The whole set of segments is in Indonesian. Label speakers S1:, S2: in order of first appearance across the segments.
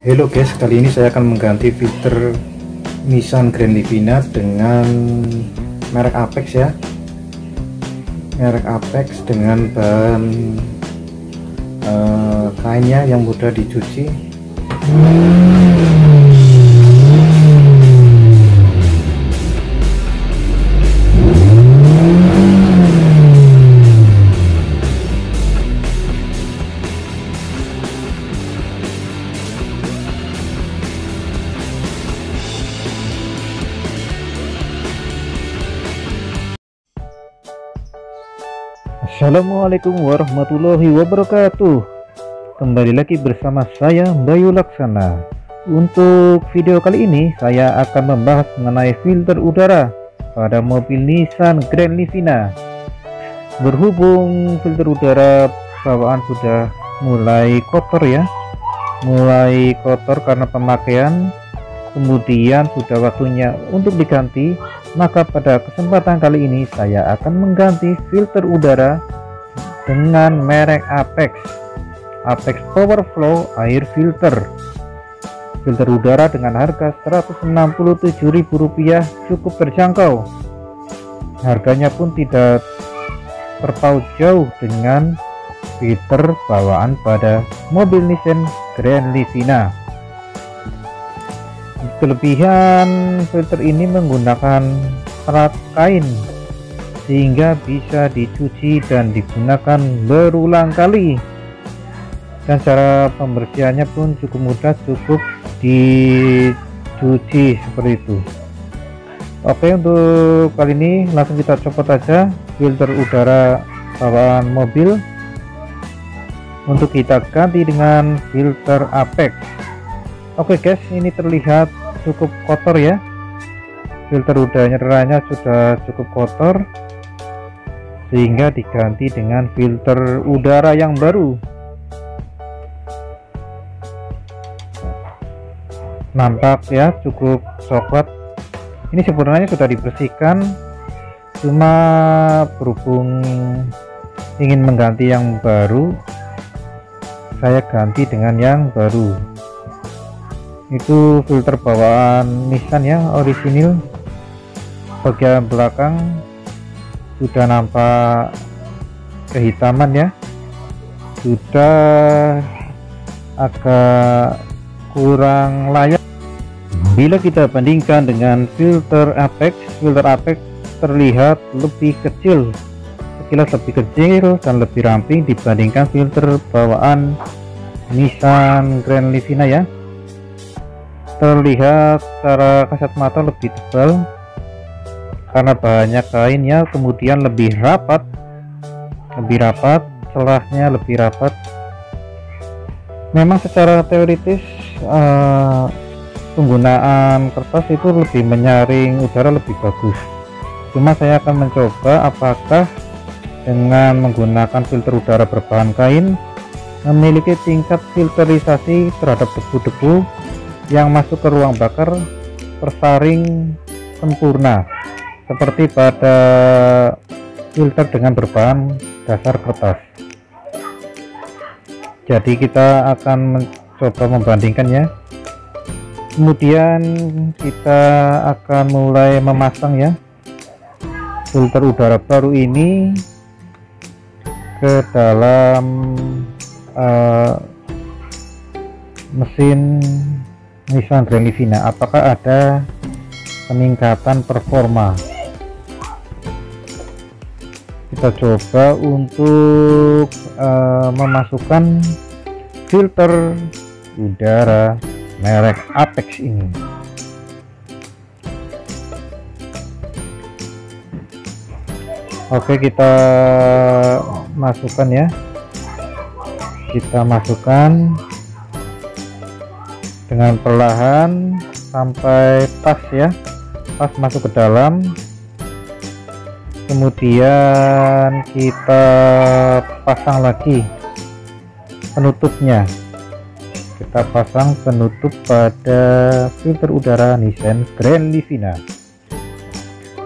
S1: Halo guys, kali ini saya akan mengganti filter Nissan Grand Livina dengan merek Apex ya. Merek Apex dengan bahan kainnya yang mudah dicuci. Assalamualaikum warahmatullahi wabarakatuh. Kembali lagi bersama saya Bayu Laksana. Untuk video kali ini saya akan membahas mengenai filter udara pada mobil Nissan Grand Livina. Berhubung filter udara bawaan sudah mulai kotor ya, mulai kotor karena pemakaian, kemudian sudah waktunya untuk diganti. Maka pada kesempatan kali ini saya akan mengganti filter udara dengan merek Apex Power Flow Air Filter. Filter udara dengan harga Rp167.000 cukup terjangkau. Harganya pun tidak terpaut jauh dengan filter bawaan pada mobil Nissan Grand Livina. Kelebihan filter ini menggunakan serat kain sehingga bisa dicuci dan digunakan berulang kali, dan cara pembersihannya pun cukup mudah, cukup dicuci seperti itu. Oke, untuk kali ini langsung kita copot aja filter udara bawaan mobil untuk kita ganti dengan filter Apex. Oke guys, ini terlihat cukup kotor ya, filter udaranya sudah cukup kotor sehingga diganti dengan filter udara yang baru. Nampak ya, cukup coklat. Ini sebenarnya sudah dibersihkan, cuma berhubung ingin mengganti yang baru, saya ganti dengan yang baru. Itu filter bawaan Nissan ya, orisinil. Bagian belakang sudah nampak kehitaman ya, sudah agak kurang layak. Bila kita bandingkan dengan filter Apex terlihat lebih kecil, sekilas lebih kecil dan lebih ramping dibandingkan filter bawaan Nissan Grand Livina ya. Terlihat secara kasat mata lebih tebal karena bahannya kainnya, kemudian lebih rapat, celahnya lebih rapat. Memang secara teoritis penggunaan kertas itu lebih menyaring udara lebih bagus, cuma saya akan mencoba apakah dengan menggunakan filter udara berbahan kain memiliki tingkat filterisasi terhadap debu-debu yang masuk ke ruang bakar tersaring sempurna seperti pada filter dengan berbahan dasar kertas. Jadi kita akan mencoba membandingkan ya. Kemudian kita akan mulai memasang ya filter udara baru ini ke dalam mesin Nissan Grand Livina. Apakah ada peningkatan performa? Kita coba untuk memasukkan filter udara merek Apex ini. Oke, kita masukkan ya, kita masukkan dengan perlahan sampai pas ya, pas masuk ke dalam. Kemudian kita pasang lagi penutupnya, kita pasang penutup pada filter udara Nissan Grand Livina.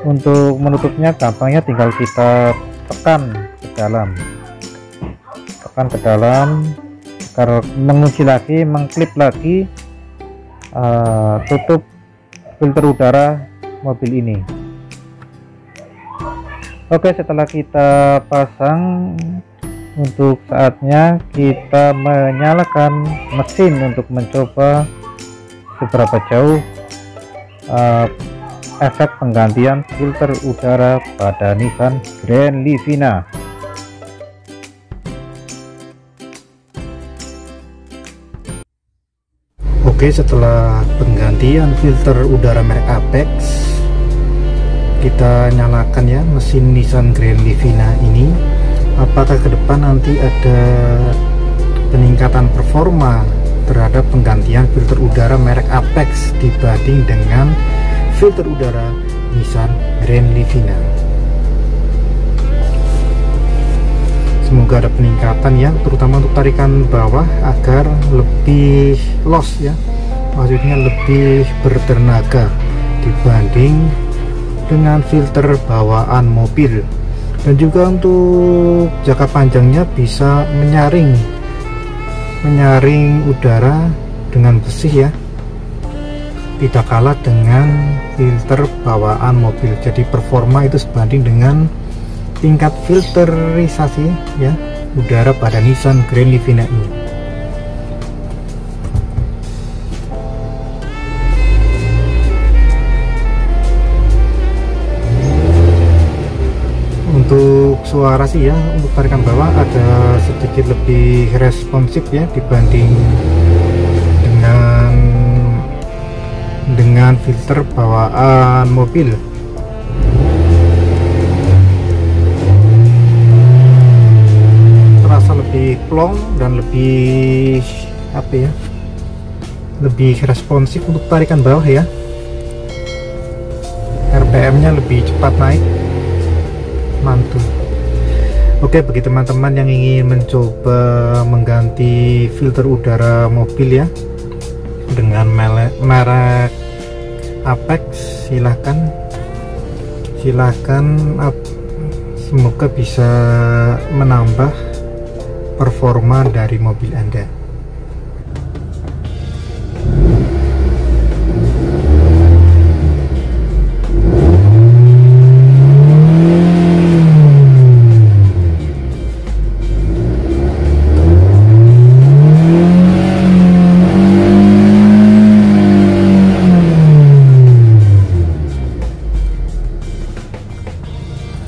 S1: Untuk menutupnya gampangnya tinggal kita tekan ke dalam, agar mengunci lagi, mengklip lagi tutup filter udara mobil ini. Oke, setelah kita pasang, untuk saatnya kita menyalakan mesin untuk mencoba seberapa jauh efek penggantian filter udara pada Nissan Grand Livina.
S2: Oke, setelah penggantian filter udara merek Apex, kita nyalakan ya mesin Nissan Grand Livina ini. Apakah ke depan nanti ada peningkatan performa terhadap penggantian filter udara merek Apex dibanding dengan filter udara Nissan Grand Livina? Semoga ada peningkatan ya, terutama untuk tarikan bawah agar lebih loss ya, maksudnya lebih bertenaga dibanding dengan filter bawaan mobil. Dan juga untuk jangka panjangnya bisa menyaring udara dengan bersih ya, tidak kalah dengan filter bawaan mobil. Jadi performa itu sebanding dengan tingkat filterisasi ya udara pada Nissan Grand Livina ini. Untuk suara sih ya, untuk tarikan bawah ada sedikit lebih responsif ya dibanding dengan filter bawaan mobil. Terasa lebih plong dan lebih apa ya, lebih responsif untuk tarikan bawah ya. RPM-nya lebih cepat naik, mantul. Oke, bagi teman-teman yang ingin mencoba mengganti filter udara mobil ya dengan merek Apex, silahkan semoga bisa menambah performa dari mobil Anda.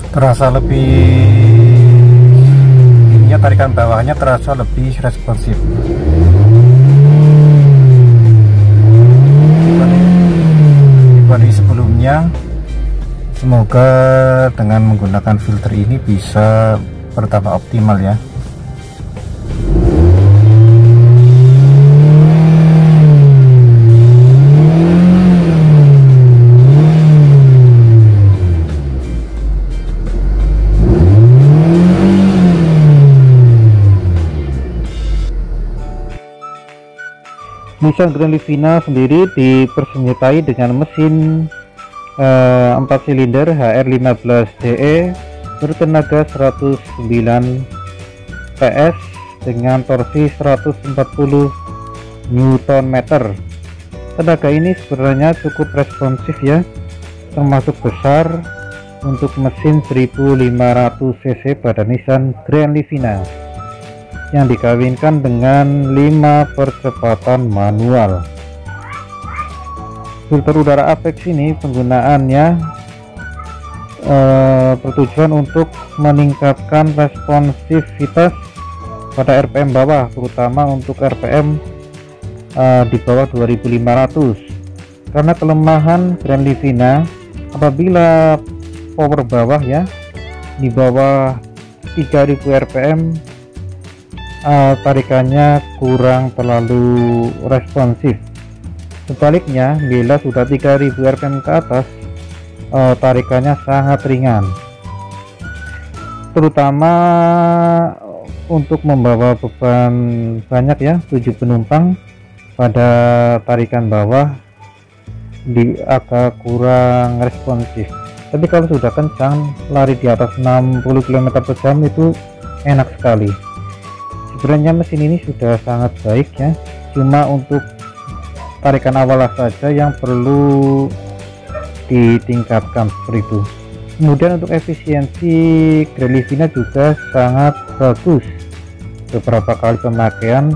S2: Terasa lebih ininya, tarikan bawahnya terasa lebih responsif dibanding sebelumnya. Semoga dengan menggunakan filter ini bisa bertambah optimal ya.
S1: Nissan Grand Livina sendiri dipersenjatai dengan mesin 4 silinder HR15DE bertenaga 109 PS dengan torsi 140 Nm. Tenaga ini sebenarnya cukup responsif ya, termasuk besar untuk mesin 1500 cc pada Nissan Grand Livina yang dikawinkan dengan 5 percepatan manual. Filter udara Apex ini penggunaannya bertujuan untuk meningkatkan responsivitas pada RPM bawah, terutama untuk RPM di bawah 2500. Karena kelemahan Grand Livina apabila power bawah ya di bawah 3000 RPM, tarikannya kurang terlalu responsif. Sebaliknya, bila sudah 3000 RPM ke atas, tarikannya sangat ringan, terutama untuk membawa beban banyak ya, 7 penumpang. Pada tarikan bawah agak kurang responsif. Tapi kalau sudah kencang, lari di atas 60 km/jam itu enak sekali. Sebenarnya mesin ini sudah sangat baik ya, cuma untuk tarikan awal saja yang perlu ditingkatkan seperti itu. Kemudian untuk efisiensi Grand Livina juga sangat bagus, beberapa kali pemakaian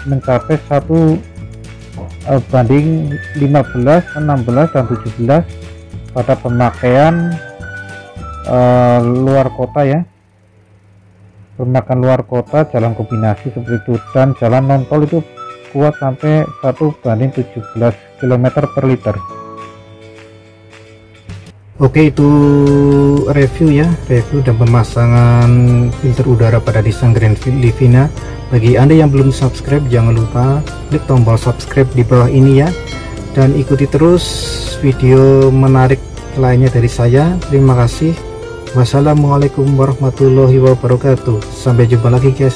S1: mencapai 1 banding 15, 16, dan 17 pada pemakaian luar kota ya, pemakaian luar kota jalan kombinasi seperti itu, dan jalan non tol itu kuat sampai 1 banding 17 km per liter.
S2: Oke, itu review dan pemasangan filter udara pada Nissan Grand Livina. Bagi Anda yang belum subscribe, jangan lupa klik tombol subscribe di bawah ini ya, dan ikuti terus video menarik lainnya dari saya. Terima kasih. Wassalamualaikum warahmatullahi wabarakatuh. Sampai jumpa lagi guys.